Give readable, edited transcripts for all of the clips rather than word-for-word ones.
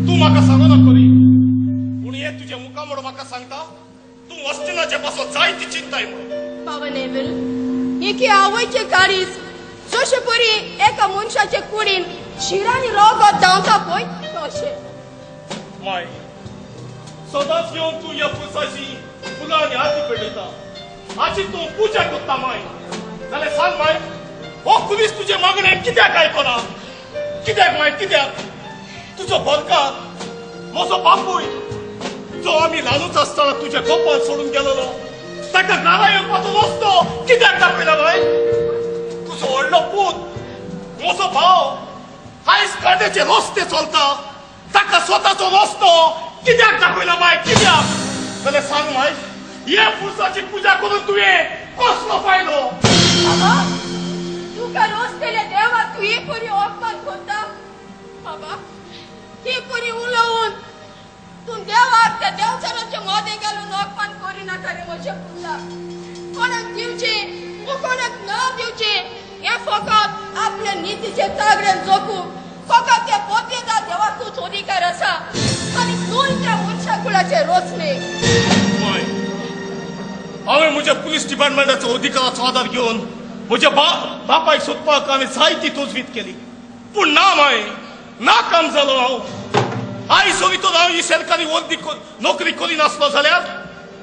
तू म्हाका सांगना करी पूण हे तुजे मुखामोड म्हाका सांगता तू वस्तिनाचे पासून जायती चिंताय म्हणून. बाबा नेविल एके आवयचे काळीज जशे परी एका मनशाचे कुडीन शिरानी रोगत धांवता पळय तशें. माय सदांच येवन तू ह्या पुरसाची फुलांनी हाती पेटयता हाची तू पुजा करता माय. जाल्यार सांग माय हो पुलीस तुजे मागणे कित्याक आयकना कित्याक माय कित्याक तुजो बरकार म्हजो बापूय जो आमी ल्हानूच आसतना तुज्या गोपान सोडून गेलोलो ताका घरा येवपाचो रस्तो कित्याक दाखयना बाय. तुजो व्हडलो पूत म्हजो भाव आयज काट्याचे रस्ते चलता ताका स्वताचो रस्तो कित्याक दाखयना बाय कित्याक. जाल्यार सांग माय हे पुरसाची पुजा करून तुवें कसलो फायदो. बाबा तुका रस्तेले देवाक तू ही परी अपमान करता. बाबा ही परी उलोवन तू देवाक त्या देवचाराचे मोदे घालून अपमान करिनाका रे म्हज्या पुता. कोणाक दिवचे कोणाक न दिवचे हे फकत आपल्या नितीचे तागड्यान जगू फकत त्या पोतेदार देवाकूच अधिकार आसा आनी तूं त्या मनशा कुळाचे रोचणे. हांवें म्हज्या पुलीस डिपार्टमेंटाचो अधिकाराचो आदार घेवन म्हज्या बापायक सोदपाक हांवें जायती तोजवीज केली पूण ना माय ना काम जालो. हांव सोरी तर हांव ही सरकारी नोकरी करिनासलो जाल्यार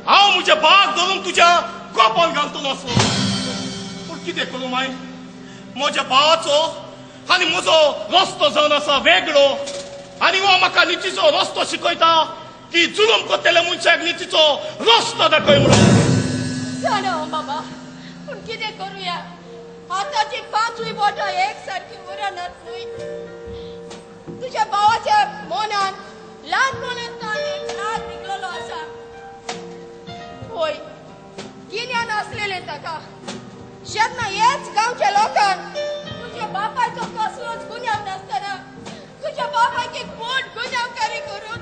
हांव म्हज्या बाक धरून तुज्या कोपान घालतो नासलो. पूण कितें करूं माय म्हज्या भावाचो आनी म्हजो रस्तो जावन आसा वेगळो आनी हो म्हाका नितीचो रस्तो शिकयता की जुलूम करतल्या मनशाक नितीचो रस्तो दाखय म्हणून. जाणा बाबा पूण कितें करूया आतांची पांचूय बोटां एक सारखी उरनात न्हय. तुज्या भावाच्या मनान ल्हानपणांतल्यान एक राग निघलेलो आसा. होय गिन्यान आसलेले ताका जेन्ना हेच गांवच्या लोकांक तुज्या बापायचो कसलोच गुन्यांव नासतना तुज्या बापायक एक मोठ गुन्यांवकारी करून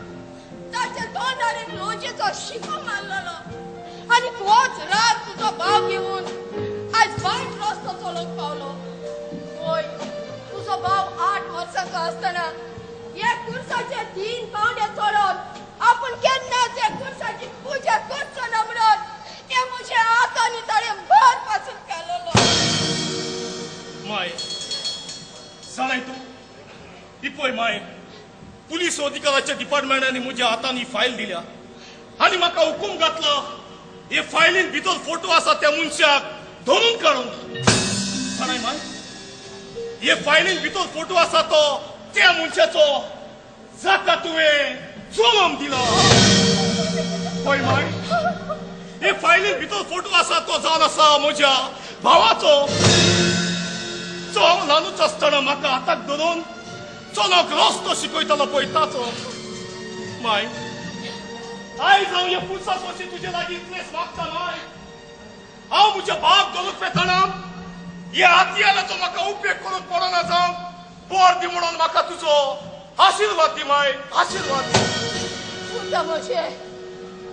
ताच्या तोंडार एक लोजेचो शिको मारलेलो आनी तोच राग तुजो भाव घेवन आज वायट रस्तो चलोवंक पावलो. होय तुजो भाव 8 वर्सांचो आसतना हे कुर्साचे 3 पावंडे चडोवन आपूण केन्नाच हे कुर्साची पुजा करचो ना म्हणून हे म्हजे हातांनी ताणें भर पासून घाललो. माय जाणाय तूं ही पळय माय पुलीस अधिकाराच्या डिपार्टमेंटांनी म्हज्या हातांनी फायल दिल्या आनी म्हाका हुकूम घातलो हे फायलीन भितर फोटो आसा त्या मनशाक धरून काडून. जाणाय माय हे फायलीन भितर फोटो आसा तो त्या मनशाचो जाका तुवें जुलम दिलो. पळय माय हे फायलीन भितर फोटो आसा तो जावन आसा म्हज्या भावाचो जो हांव ल्हानूच आसतना म्हाका हाताक धरून चलोंक रस्तो शिकयतालो पळय ताचो. माय आयज हांव ह्या पुरसाक वचून तुजे लागीं इतलेंच मागता माय. हांव म्हज्या भावाक धरून पेताना ह्या हातयाराचो म्हाका उपेग करूंक पडना जावं बोर दी म्हणून म्हाका तुजो आशिर्वाद दी माय आशिर्वाद दी. पुता म्हजे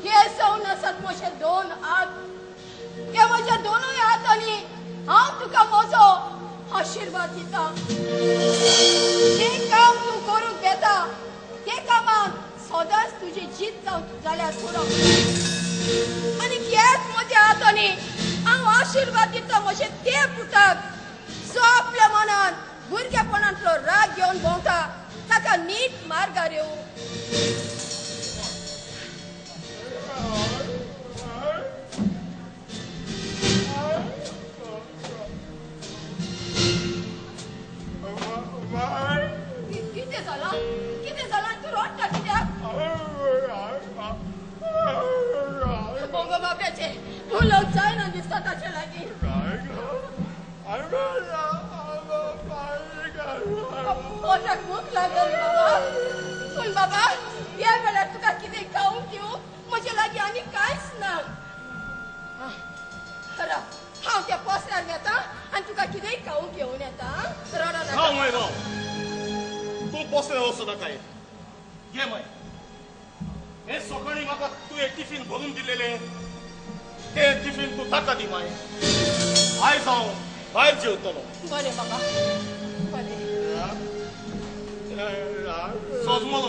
हे जावन आसात म्हजे 2 हात. हे म्हज्या दोनूय हातांनी हांव तुका म्हजो आशिर्वाद दिता. जें काम तूं करूंक येता ते कामांत सदांच तुजी जीत जावं जाल्यार सोडप आनी हेच म्हज्या हातांनी हांव आशिर्वाद दिता म्हजे ते पुताक जो आपल्या मनान भुरगेपणांतलो राग घेवन भोंवता ताका नीट मार्गार येवं. कितें जालां तूं रडटा कित्याक. भोंगो बाबड्याचे उलोवंक जायना दिसता ताचे लागीं. पोटाक भूक लागली बाबा पूण बाबा ह्या वेळार तुका कितें खावंक दिवं म्हजे लागीं आनी कांयच ना हांव त्या पोसल्यार घेता आनी तुका कितेंय खावंक घेवन येता रडो राव नाका माय राव तूं पोसल्यार वचो नाका घे माय हे सकाळी म्हाका तुवें टिफीन भरून दिलेले ते टिफीन तूं ताका दी माय आयज हांव भायर जेवतलो बरें बाबा बरें सजमलो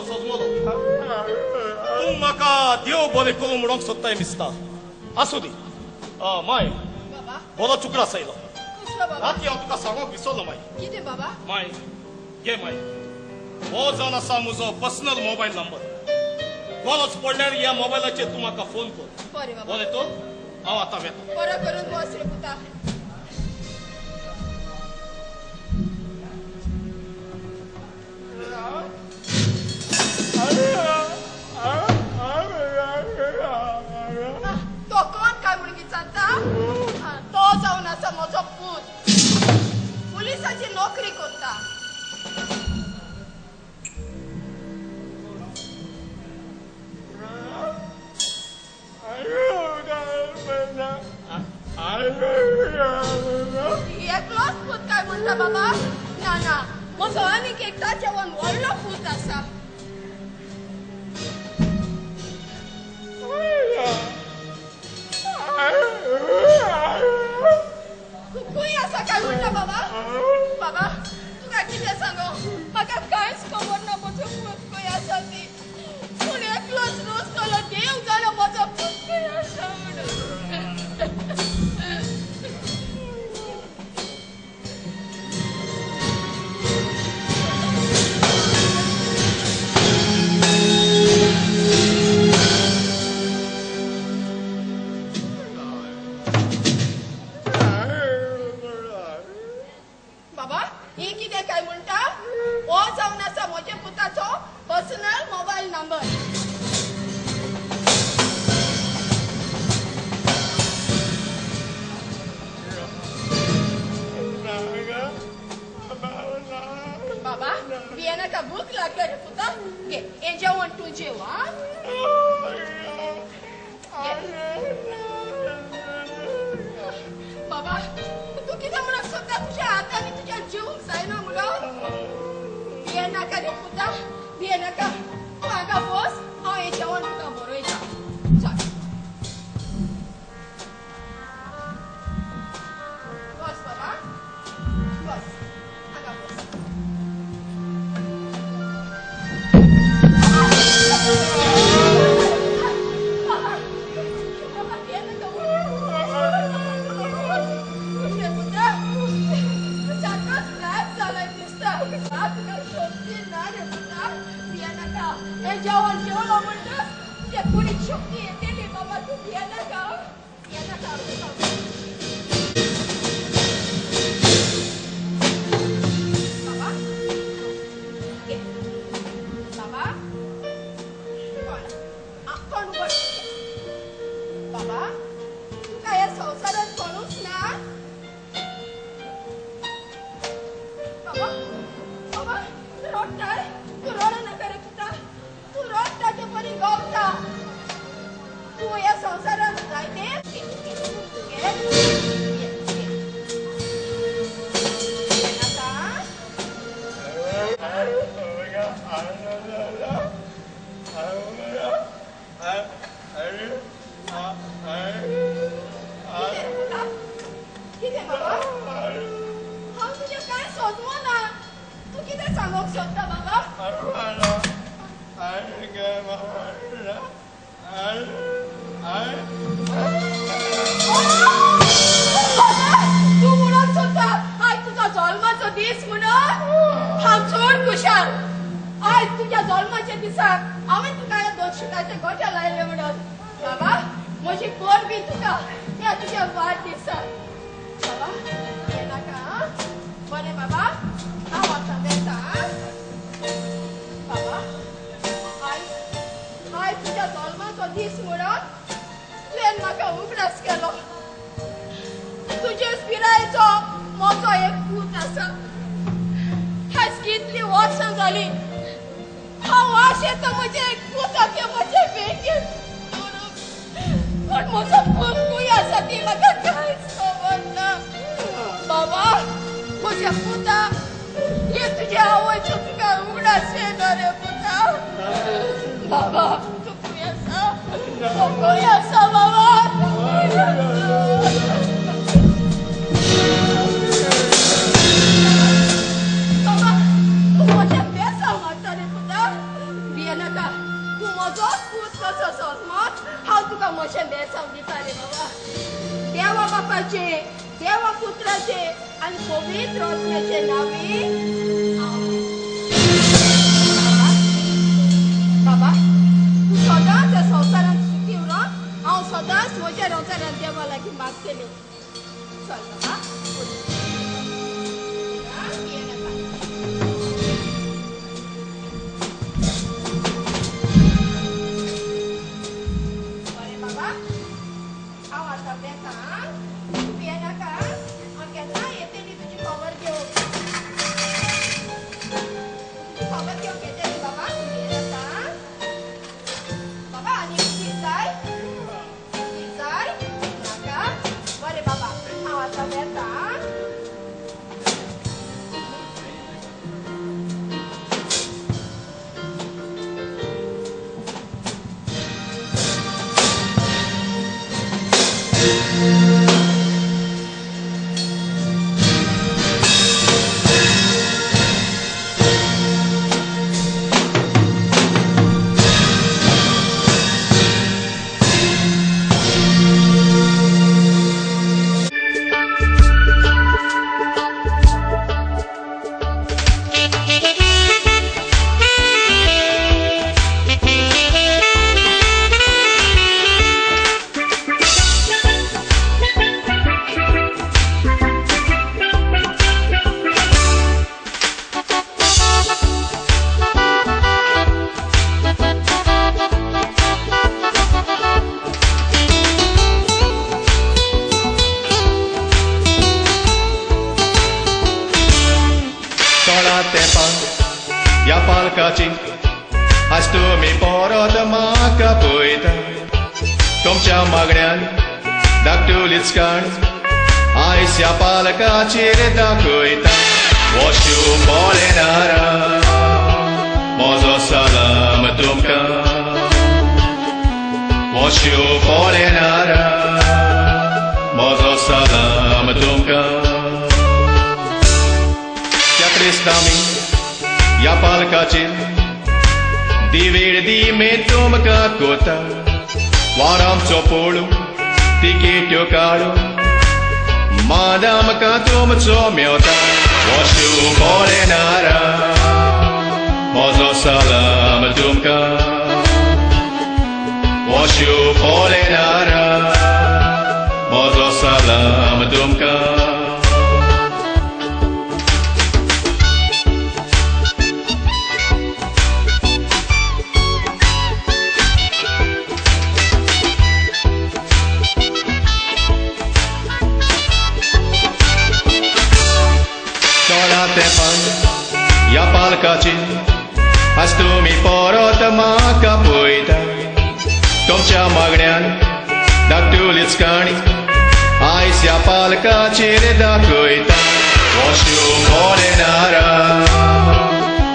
तूं म्हाका देव बरें करूं म्हणून सोदताय दिसता आसूं दी माय बाबा बरो चुकरास आयलो कसलो बाबा राती हांव तुका सांगूंक विसरलो माय कितें बाबा माय घे माय हो जावन आसा म्हजो पर्सनल मोबायल नंबर गरज पडल्यार ह्या मोबायलाचेर तूं म्हाका फोन कर बरें बाबा बरें तर हांव आतां वेता बरो करून बस रे पुता तो कोण काय म्हणून विचारता तो जावन आसा म्हजो पूत पुलिसाची नोकरी करता एकलोच पूत काय म्हणटा बाबा ना ना म्हजो आनीक एकटा जेवण व्हडलो पूत आसा कुकूय आसा काय म्हणटा बाबा बाबा तुका कितें सांगो म्हाका कांयच खबर ना म्हजो पूत खंय आसा ती पूण एकलोच रस्तलो देव जालो म्हजो पूत खंय आसा म्हणून बाबा ही कितें काय म्हणटा हो जावन आसा म्हज्या पुताचो पर्सनल मोबायल नंबर बाबा बियानाका भूक लागली रे पुता घे हे जेवण तूं जेव हा बाबा तू कितें म्हणून सोदता तुज्या हातांनी तुज्या जेवूंक जायना म्हणून बियानाका रे पुता बियानाका तूं हांगा बस हांव हें जेवण तुका बरयता चल बस बाबा बस हांगा बस जेवण जेवलो म्हणटा ते कुणीक शक्ती येतेली बाबा तू भियेना का बाबा घे बाबा कोण उघड बाबा तुका या संवसारात कोणूच ना बाबा बाबा रडताय तू रडू नका रे पुता तू रडताचे परी गवता तू या संसारात जायते किती बाबा हांव तुजें कांय सोदमो ना तू कितें सांगूंक सोदता बाबा तू म्हणून सोदता आयज तुजो जल्माचो दीस म्हणून हांव चड खुशाल आयज तुज्या जल्माच्या दिसाक हांवें तुका ह्या 2 शिटाचे गोठे लायले म्हणून बाबा म्हजी पोर बी तुका त्या तुज्या वाडदिसाक बाबा येनाका बरें बाबा हांव आतां वेता बाबा आयज तुज्या जल्माचो दीस म्हणून तुवें म्हाका उगडास केलो तुजे पिरायेचो म्हजो एक पूत आसा हेच कितली वर्स बोली हांव आशेता म्हजे पुताचे म्हजे वेगेन पण म्हजो पूत खूंय आसा ती म्हाका कांयच खबर ना बाबा म्हज्या पुता हे तुज्या आवयचो तुका उगडास येना रे पुता बाबा तू खूंय आसा बाबा बाबा तू म्हज्या बेसांव मारता रे पुता भियेनाका तू म्हजोच पूत कसो सोसमोत हांव तुका म्हजें बेसांव दिता रे बाबा देवा बापाचे देवा पुत्राचे आनी पवित्र आत्म्याचे नांवी बाबा तू सदांच ह्या संवसारांत सुखी उरो हांव सदांच म्हज्या रोजारान देवा लागीं मागतलें चल बाबा बरें बाबा हांव आतां बेता तूं भियेनाका हांव केन्ना येतली तुजी खबर घेवंक तुजी खबर घेवंक येतली बाबा तूं भियेनाका बाबा आनी कितें जाय नाका बरें बाबा हांव आतां बेता या पालकाची आज तुम्ही परत म्हाका पळयता तुमच्या मागण्यान धाकटुलीच काण आयज ह्या पालकाचेर दाखयता हो शुभ भोलेनारा म्हजो सलाम तुमकां हो शुभ भोलेनारा म्हजो सलाम तुमकां त्या क्रिस्तांनी या पालकाचेर दिवेर दिमे तुमकां कोता वारामचो पोळू तिकेट्यो काडू माद आमकां तुमचो मेवता हो शुभ भोलेनारा म्हजो सलाम तुमकां हो शुभ भोलेनारा म्हजो सलाम तुमकां या पालकाची आज तुम्ही परत म्हाका पळयता तुमच्या मागण्यान धाकटुलीच काणी आयज ह्या पालकाचेर दाखयता हो शुभ भोलेनारा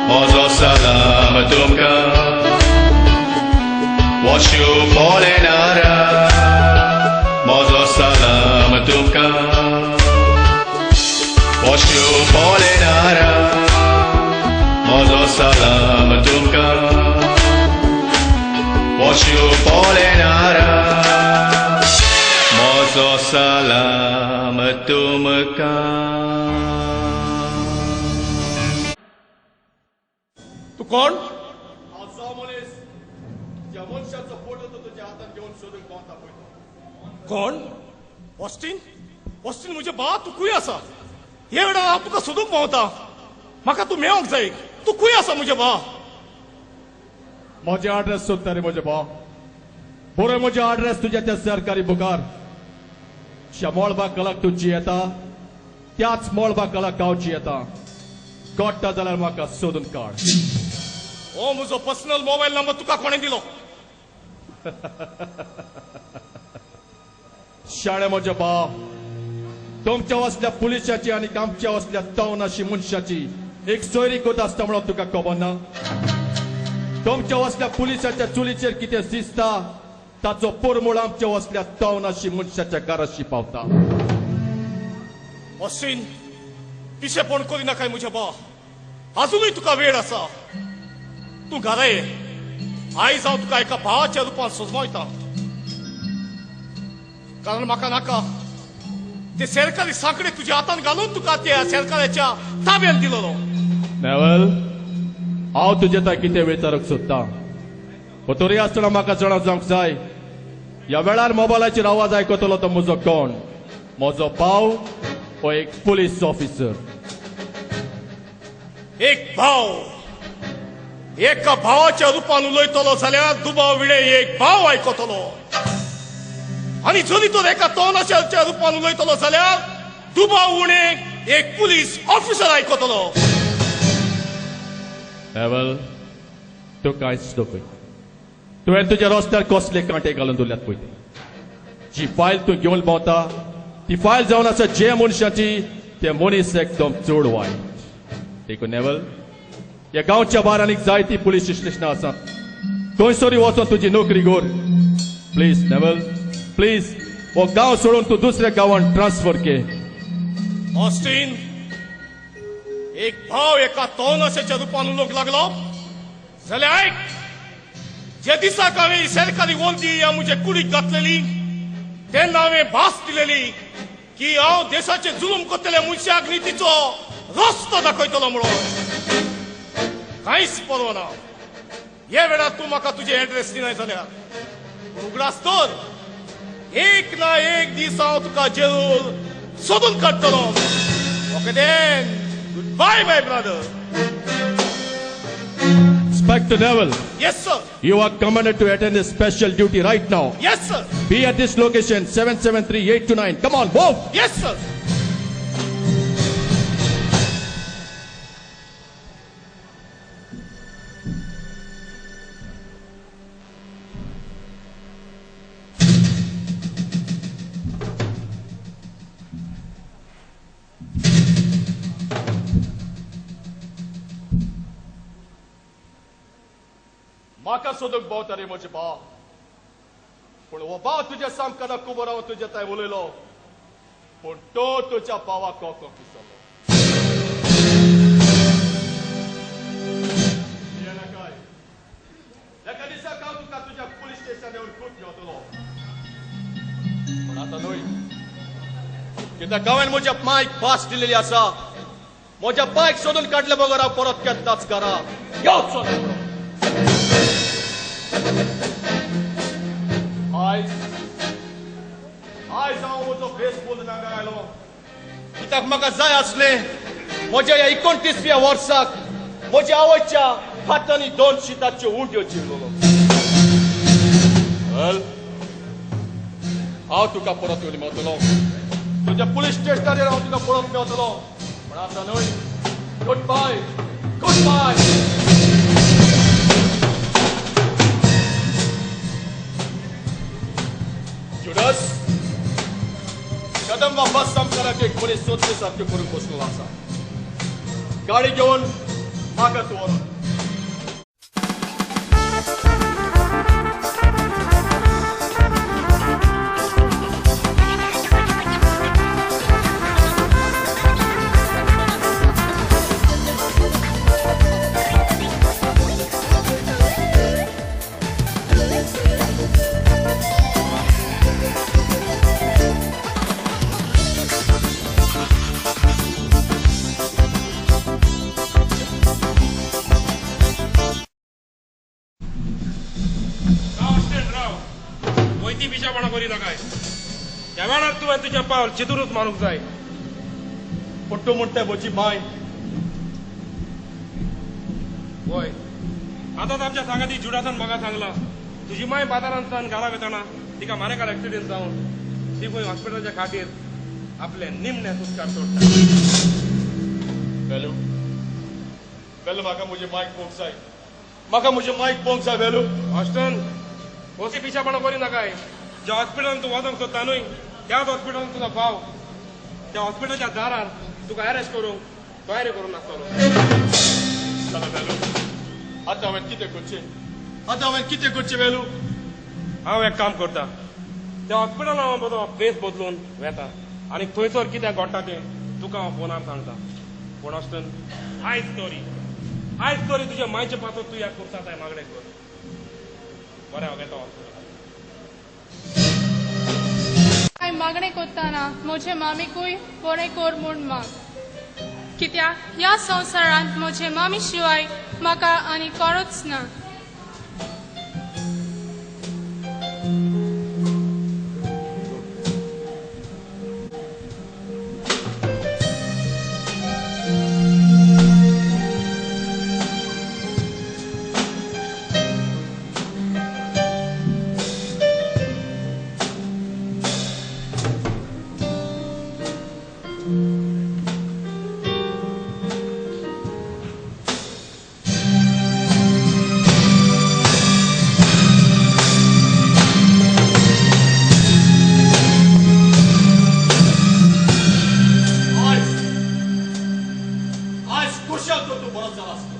म्हजो सलाम तुमकां हो शुभ भोलेनारा म्हजो सलाम तुमकां हो शुभ भोलेनारा म्हजो सलाम तुमकां हो शुभ भोलेनारा म्हजो सलाम तुमकां तू कोण जो मनीस ज्या मनशाचो फोटो तो तुज्या हातान घेवन सोदूंक पावता पळय कोण ऑस्टीन ऑस्टीन म्हजे बा तू खंय आसा हे वेळा हांव तुका सोदूंक पावता म्हाका तू मेळोंक जाय तू खंय आसा म्हजे बा म्हजे एड्रेस सोदता रे म्हजे भाव बरोय म्हजे एड्रेस तुज्या त्या सरकारी बुकार ज्या मोळबा कलाक तुजी येता त्याच मोळबा कलाक गावची येता काडटा जाल्यार म्हाका सोदून काड. हो म्हजो पर्सनल मोबायल नंबर तुका कोणे दिलो? शाळे म्हज्या भाव, तुमच्या असल्या पुलिसाची आणि आमच्या असल्या तवनाशी मनशाची एक सोयरी कोत आसता म्हणून तुका खबर ना? तुमच्या असल्या पुलिसाच्या चुलीचेर कितें दिसता ताचो पोरमूळ आमच्या असल्या तवनाशी मनशाच्या घराशी पावता. ऑस्टिन, पिशेपण करिनाकाय म्हज्या भाव. अजूनय तुका वेळ आसा. तूं घरा ये. आयज हांव तुका एका भावाच्या रुपान सजमयता. कारण म्हाका नाका ते सरकारी सांकडे तुज्या हातान घालून तुका त्या सरकाराच्या ताब्यात दिलोलो. नेवल, हांव तुजे थंय कितें विचारूंक सोदतां, पूण तरी आसतना म्हाका जाणा जावंक जाय, ह्या वेळार मोबायलाचेर आवाज आयकतलो तो म्हजो कोण? म्हजो भाव वो एक पुलीस ऑफिसर? एक भाव एका भावाच्या रुपान उलयतलो जाल्यार दुबाव विडे एक भाव आयकतलो. आणि जरी तो एका तोनाच्या रुपान उलयतलो जाल्यार दुबाव उणे एक पुलीस ऑफिसर आयकतलो. नेवल, तूं कांयच नकय. तुवें तुज्या रस्त्यार कसले कांटे घालून दवरल्यात पळय ते. जी फायल तूं घेवन भोंवता ती फायल जावन आसा जे मनशाची ते मनीस एकदम चड वायट. देखून नेवल, ह्या गांवच्या भायर आनीक जायती पुलीस स्टेशनां आसात. खंयसरी वचोन तुजी नोकरी कर. प्लीज नेवल, प्लीज हो गांव सोडून तूं दुसऱ्या गांवांत ट्रान्सफर के. ऑस्टिन, एक भाव एका तोनाच्या रुपान उलोवंक लागलो जाल्यार आयक. जे दिसाक हांवें ही सरकारी वंदी ह्या म्हज्या कुडीक घातलेली तेन्ना हांवें भास दिलेली की हांव देशाचे जुलूम करतल्या मनशाक नितीचो रस्तो दाखयतलो म्हणून. कांयच परवा ना. हे वेळार तूं म्हाका तुजे एड्रेस दिनाय जाल्यार उगडास तर एक ना एक दीस हांव तुका जरूर सोदून काडटलो. Okay then, good bye my brother. Inspector Neville, Yes sir. you are commanded to attend a special duty right now. Yes sir. Be at this location 773-829. Come on, move! Yes sir. म्हाका सोदूंक भोंवता रे म्हजे भाव, पूण हो भाव तुज्या सामकाना खूब राव तुज्या थंय उलयलो, पूण तो तुज्या भावाक कोको विसरलो. काय एका दिसाक हांव तुका तुज्या पुलीस स्टेशनार येवन खूब घेवतलो, पूण आतां न्हय. कित्याक हांवें म्हज्या पांयक भास दिलेली आसा. म्हज्या पांयक सोदून काडले बगर हांव परत केन्नाच घरा येवचो ना. आयज हांव म्हजो भेस बदलून हांगा आयलो कित्याक म्हाका जाय आसलें म्हज्या ह्या 29व्या वर्साक म्हज्या आवयच्या हातांनी 2 शिताच्यो उंड्यो जिरलो. हांव तुका परत येवन मेवतलो. तुज्या पुलीस स्टेशनार हांव तुका परत मेवतलो, पूण आतां न्हय. Good bye, good bye. जुडस, कदम वापस सामकाराक एक मनीस सोदचे सारखे करून बसलो आसा. गाडी घेवन म्हाका तूं व्हर. वैती पिशापणा करी नकाय. ह्या वेळार तुवें तुज्या पावल चितूनच मारूंक जाय. पूण तूं म्हणटा म्हजी माय. होय, आतांच आमच्या सांगाती जुडासान म्हाका सांगला तुजी माय बाजारांतल्यान घरा वेताना तिका मानेकार एक्सिडेंट जावन ती पळय हॉस्पिटलाच्या खाटीर आपले निमणे सुस्कार सोडटा. वेलू, वेलो म्हाका मुझे माईक पोंक जाय म्हाका मुझे माईक पोंक जाय वेलो ऑस्टन होसी पिछापणा करी नाकाय ज्या हॉस्पिटलान तू वचोंक सोदता न्हय त्याच हॉस्पिटलान तुजो भाव त्या हॉस्पिटलाच्या दारार तुका अरेस्ट करूंक तयारी करून नासतलो चला वेलो आतां हांवें कितें करचें वेलो हांव एक काम करता त्या हॉस्पिटलान हांव म्हजो फेस बदलून वेता आनी थंयसर कितें घडटा तें तुका हांव फोनार सांगता पूण ऑस्टन आयज तरी तुज्या मायचे पासून तूं ह्या कुर्सात मागणें कर बरें हांव घेता हॉस्पिटलान हांवें मागणें करतना म्हजे मामीकूय बरें कर म्हूण माग कित्याक ह्या संवसारांत म्हजे मामी शिवाय म्हाका आनी कोणूच ना आज खुशाल तो तू बरो जाला असतो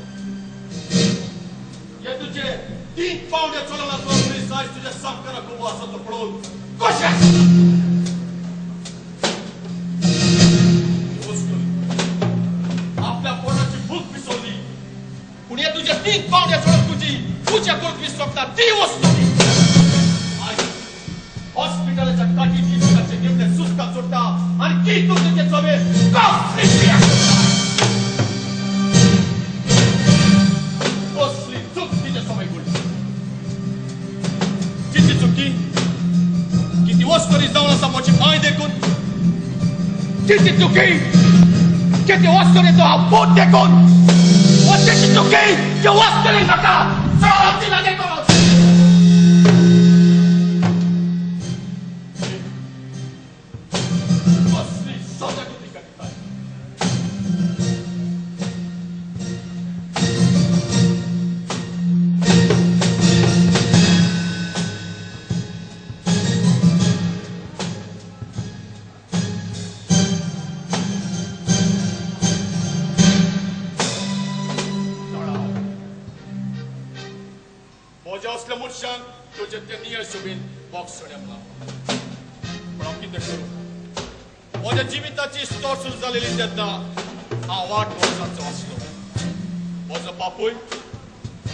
ये तुझे 3 पाऊंड चोळला तो पोलीस आज तुझ्या सामकारा गोवा असं तो पडून खुशाल आपल्या पोटाची भूक पिसवली पण ये तुझे 3 पाऊंड चोळत तुझ्या कोर्ट विसरता ती वस्तू आज हॉस्पिटलच्या काठीची तुझ्याचे निमणे सुस्ता सुटता आणि की तू तुझे चवे कसली चूक तिच्या सवय करता किती चुकी किती वस्तरी जाऊन असा माझी माय देखून किती चुकी किती वस्तरी तो हा पोट देखून किती चुकी की वस्तरी नका सळा तिला देखून कसली सजागती करताय Hoca असल्या मनशांक तुझे ते नियर शोभेन बॉक्स सोडला पण हांव कितें करूं म्हज्या जिविताची स्टोर सुरू जालेली तेन्ना हांव 8 वर्सांचो आसलो म्हजो बापूय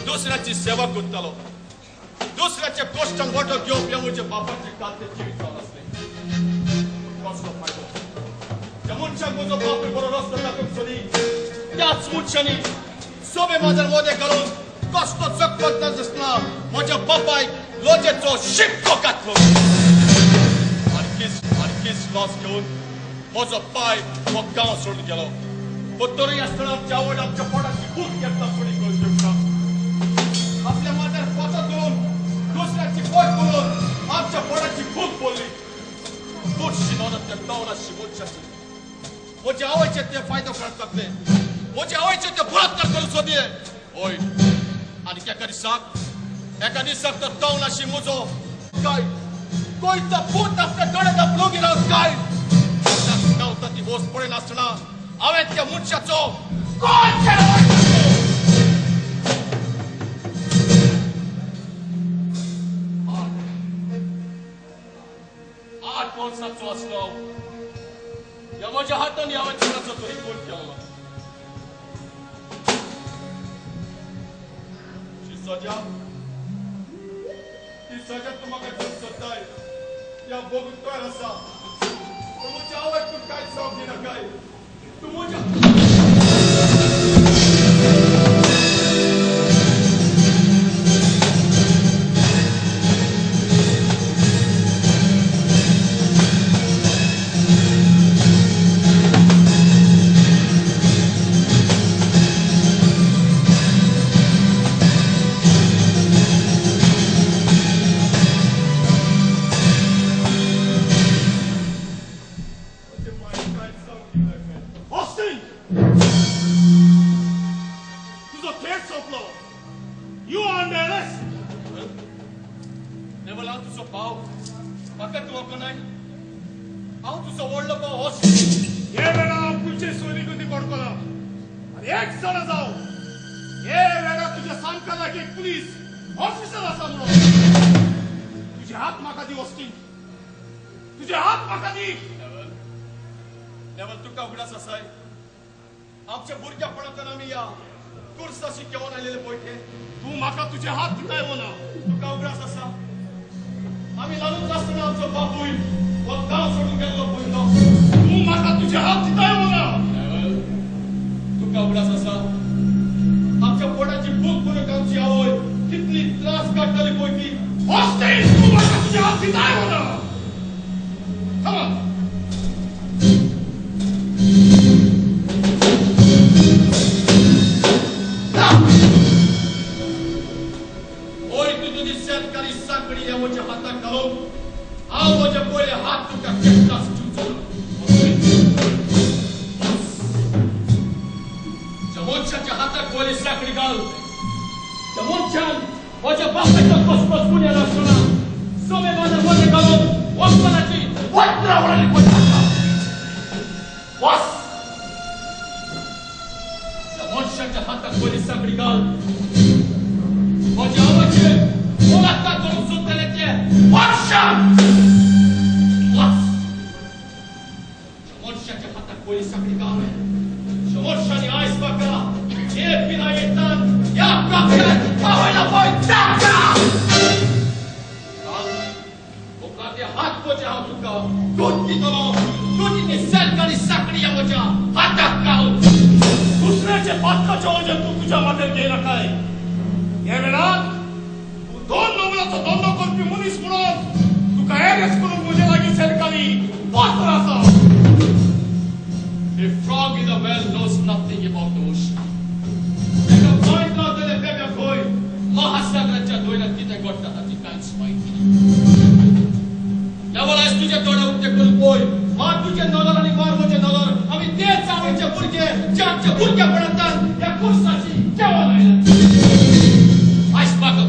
दुसऱ्याची सेवा करतालो दुसऱ्याच्या कश्टांक वांटो घेवप हे म्हज्या बापाचें कालतें जिवीत जावन आसलें कसलो फायदो त्या मनशाक म्हजो बापूय बरो रस्तो दाखोवंक सोदी त्याच मनशांनी सोबे माझ्या मोदे घालून कसलो जगपत नासतना म्हज्या बापायक लोजेचो शिक्को घातलो आणखीच लॉस घेवन म्हजो पाय हो गांव सोडून गेलो पण तरी आसतना आमच्या आवड आमच्या पोटाची भूक घेतला फुडें करून दिवपाक आपल्या माथ्यार पोटां धरून दुसऱ्याची पोट करून आमच्या पोटाची भूक बोलली तुळशी नोंद त्या टावनाची मनशाची म्हज्या आवयचे ते फायदो काडूंक लागले म्हज्या आवयचे ते बलात्कार करून सोदले ओय आणि एका दिसाक तर टावनाशी म्हजो काय कोयता पूत आपल्या दोळ्यात आपलो गेलो काय गावता ती वोस पडे नासतना हांवें त्या मनशाचो कोण केलो 8 वर्सांचो आसलो ह्या म्हज्या हातांनी हांवें कोणाचो तरी खून केलो ती सजा तू म्हाका दिवंक सोदताय या बघूंक तयार आसा पूण म्हज्या आवयक तूं कांय जावंक दिना काय तूं म्हज्या Austin! तुझो केस सोपलो. You are under arrest. Naval हांव तुजो भाव. म्हाका तूं वळखलो नाय. हांव तुजो व्हडलो भाव होच. हे वेळा हांव पुलीस सोयरीकुंदी पडकलो. आनी एक जाणा जाव. हे वेळा तुज्या सामका लागीं पुलीस ऑफिसर आसा म्हणून. तुझे हात म्हाका दी वस्ती. तुझे हात म्हाका दी. नेवल तुका उगडास आसाय. आमच्या भुरग्यापणांतल्यान आमी या कुर्साशी घेवन आयलेले पळय तूं म्हाका तुजे हात दिताय म्हणा. तुका उगडास आसा. आमी ल्हानूच आसतना आमचो बापूय हो गांव सोडून गेल्लो पळयलो. तूं म्हाका तुजे हात दिताय म्हणा. तुका उगडास आसा. आमच्या पोटाची भूक म्हणून आमची आवय कितली त्रास काडटाली पळय ती. हॉस्टेल तूं म्हाका तुजे हात दिताय म्हणा. Come on. Oi, tu tu disseste que ali sacri é onde a rata calou. Aonde a bolha rato que a questão se tudo. Jamoncha que a rata colhe sacri gal. Jamoncha, onde a basta que a cosmos punha nacional. Só me manda onde calou. What's aqui? What trouble in Kotaka? What? Jamoncha que a rata colhe sacri gal. Onde a onde? Olá, tá com o sul dele. Marcha! What? Jamoncha que a rata colhe sacri gal. Jamoncha ni ais baka. E pinayetan. Ya baka. Kawai na boy. Taka! हाथ को जाओ तुका दूध की तरह दूध की sale का साकड़ी हो जा हाथ काओ दूसरे से बात का जाओ जब तू तुझा मदर के रखा है ये मेरा तू दोनों मिला तो दोनों को भी मुनिस मुनो तू कहे रेस्कों मुझे लगी सेल का ली बहुत रासा A frog in the well knows nothing about the ocean. एक पॉइंट ना दे पे में कोई महासागर चढ़ोई ना किते गोटा अति कांच माइती Nevala jest tudzie toda utekł boj. Ma tudzie nodor ani mar bodzie nodor. Ami deca bodzie burgie, dziadcie burgie bratan. Jak kursa ci działa na ile. Aj spako.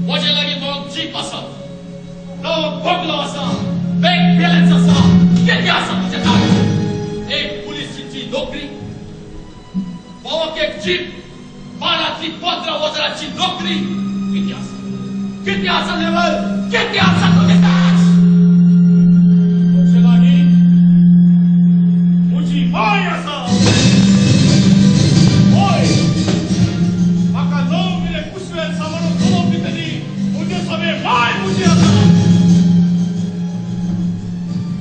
Bodzie lagi mog jeep asa. No boglo asa. Bek bielec asa. Kiedy asa tudzie tam. Ej policji ci nokri. Bawak jak jeep. Mana ti podra wodra ci nokri. Kiedy asa. Kiedy asa level. Kiedy asa tudzie tam. Vai essa! Oi! Macazão, me recuso essa mano todo pitani. Podia saber mais, podia não.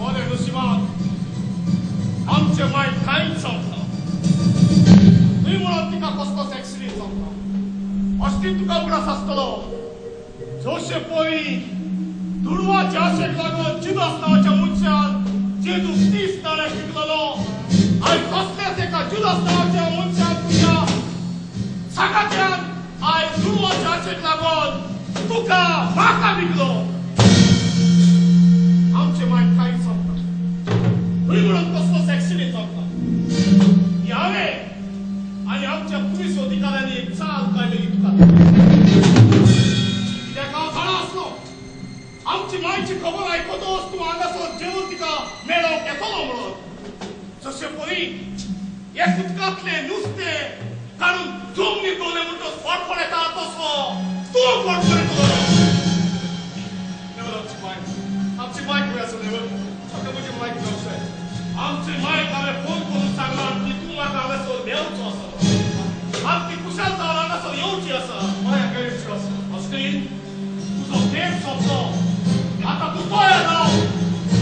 Olha no cima. Amche mai kain sauta. Tui moratika kosto sexy sauta. Asti tu ka ura sastalo. Joshe poi. Durwa jashe lago chidas na chamuchan. Jedu stis na rekiklalo. Ai kostete ka judas naocia muncha puja. Sakatian ai durwa jashet lagon. Tuka maka biglo. Amche mai kai sopta. Uimuran kosto seksini sopta. Yave ani amche pulis odikarani tsal kailegi tuka. Ide ka khalasno. Amche mai chi koborai koto ostu andaso jelutika mero ketolomro. Să poi e futcatle nuste care Dumnezeu le multă corporetato so tu corporetato ne am ce mai vrea să ne văd să că mai vreau să am ce mai care pun cu un saglar ki tu ma care să deu to să am ki kusal ta la să eu ce să mai care ce să ascrin tu so tem so so ata tu to e da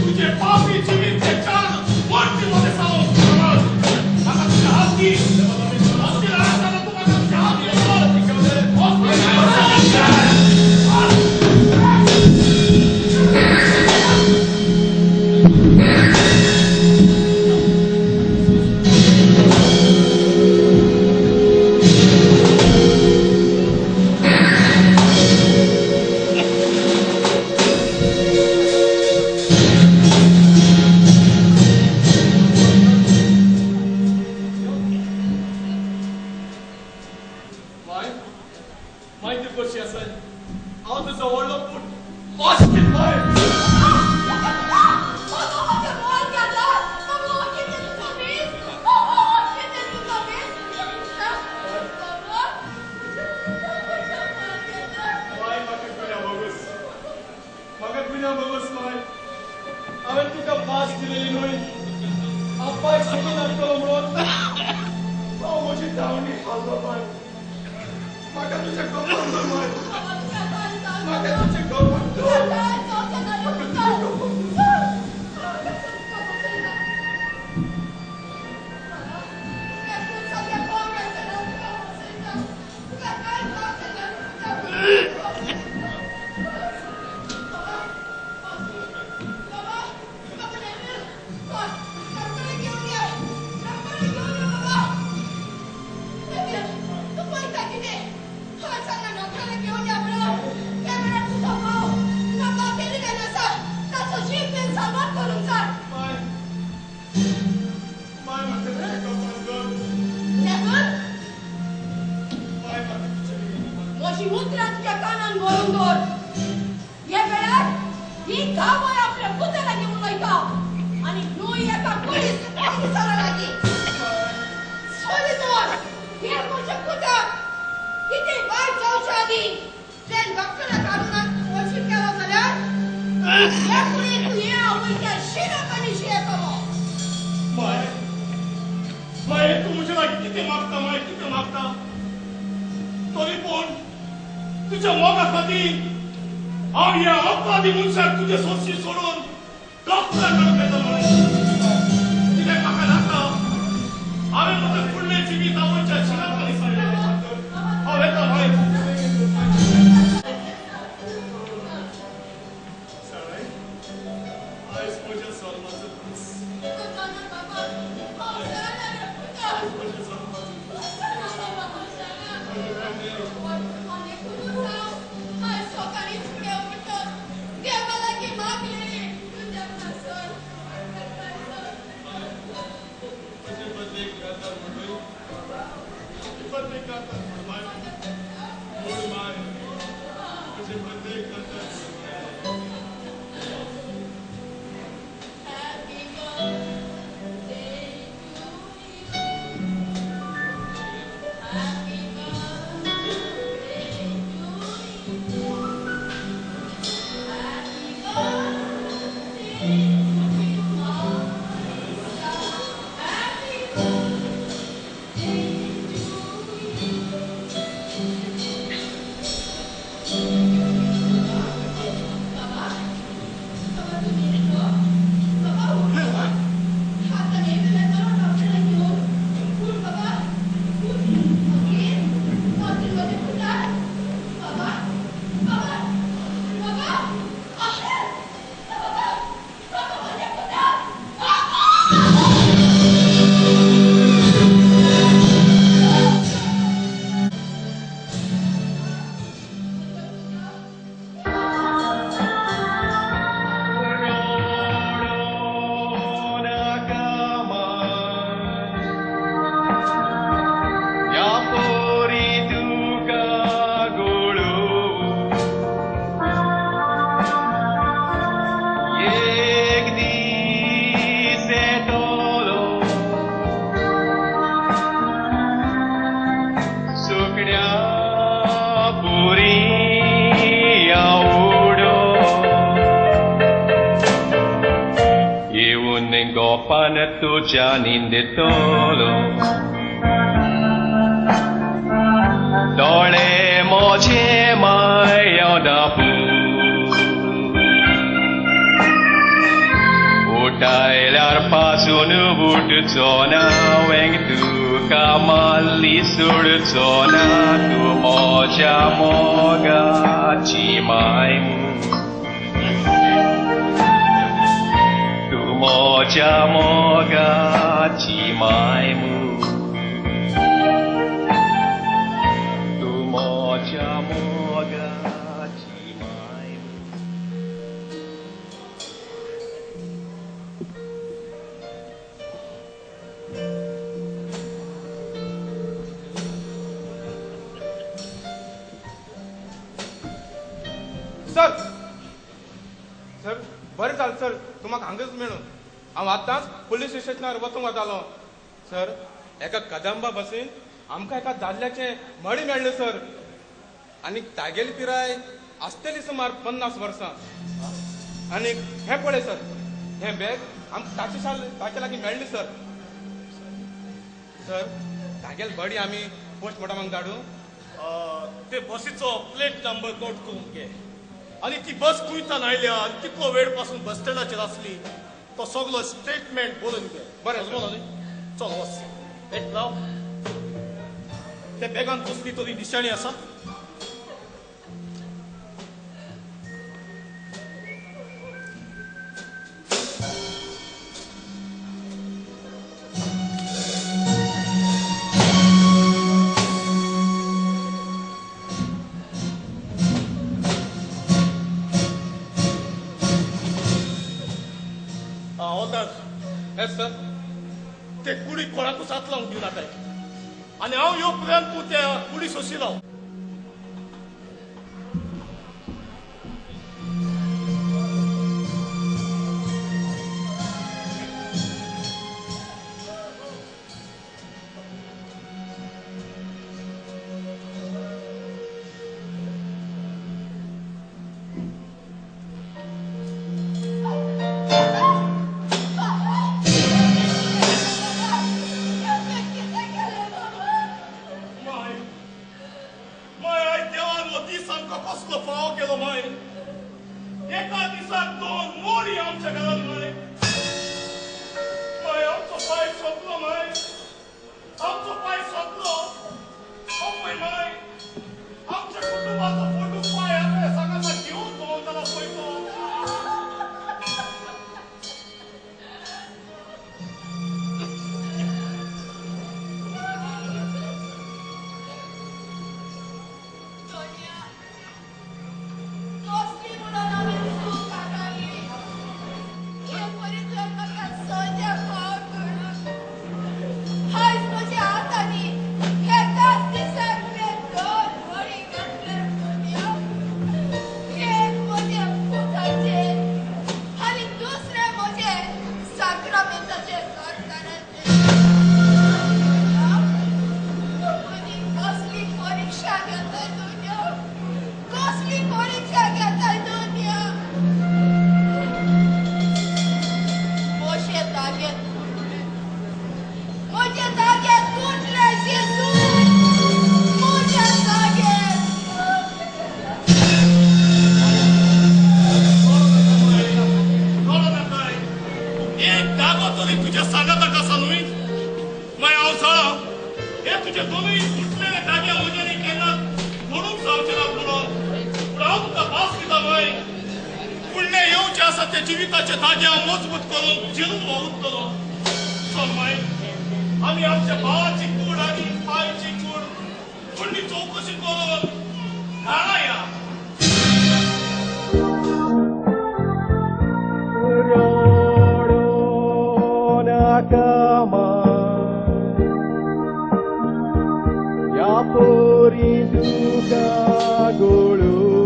tu ce papi ci te chan morti mo de sa Hati, माहिती कशी असेल हांव तुजो व्हडलो पूत वाचकीत bye हांवें तुका भास दिलेली न्हय आपाय सोडून हाडटलो म्हणून हांव म्हजी धांवणी हाल्लो बाय म्हाका तुजें गप्पन दवर बाय म्हाका तुजें गप्पन दवर तुझ्या मोगा खातीर हांव ह्या अपराधी मनशाक तुजे सोशी सोडून डॉक्टराकडे येतलो कितें म्हाका नाका हांवें म्हजें फुडलें जिवीत आवयच्या शिराखाली सांडलें हांव येता भायर आयज म्हज्या जल्माचो दीस tuja nindetolo dole moche mai odapu utailar pasunu butu zona weng tu kamali sur zona tu moja moga chimaimu moja moga chimaimu tu moja moga chimaimu sir sir बरें जालें सर तूं म्हाका हांगाच मेळून हांव आतांच पुलीस स्टेशनार वचूंक वतालो सर एका कदंबा बसीन आमकां एका दादल्याचें मडी मेळ्ळें सर आनी तागेली पिराय आसतली सुमार 50 वर्सां आनी हें पळय सर हें बॅग आमकां ताचे लागीं मेळ्ळें सर सर तागेली बडी आमी पोस्टमॉर्टमाक धाडूं ते बसीचो प्लेट नंबर नोट करून घे आणि ती बस खुंयतान आयल्या आनी कितलो वेळ पासून बस स्टँडाचेर आसली तो सगळो स्टेटमेंट बरोवन घे बरें, समजलो न्ही चल वच एक लाव ते बॅगान कसली तरी निशाणी आसा येस सर ते कुडी कोणाकूच हात लावून दिवं नाकाय आणि हांव येवपर्यंत तूं त्या कुडी सोशी राव कसलो फाव केलो माय एका दिसाक 2 मोडी आमच्या घरात माय आमचो पाय सोपलो माय आमचो पाय सोपलो माय आमच्या कुटुंबाचो फोटो पाय आपल्या सगळ्यांना घेऊन त्याला पळयतो जीविताचे धागे मजबूत करून जिरून वावुरतलो माय आम्ही आमच्या भावाची कूड आणि पायची कूड फुडली चौकशी करून घाणा या या पोरी तुका गोळू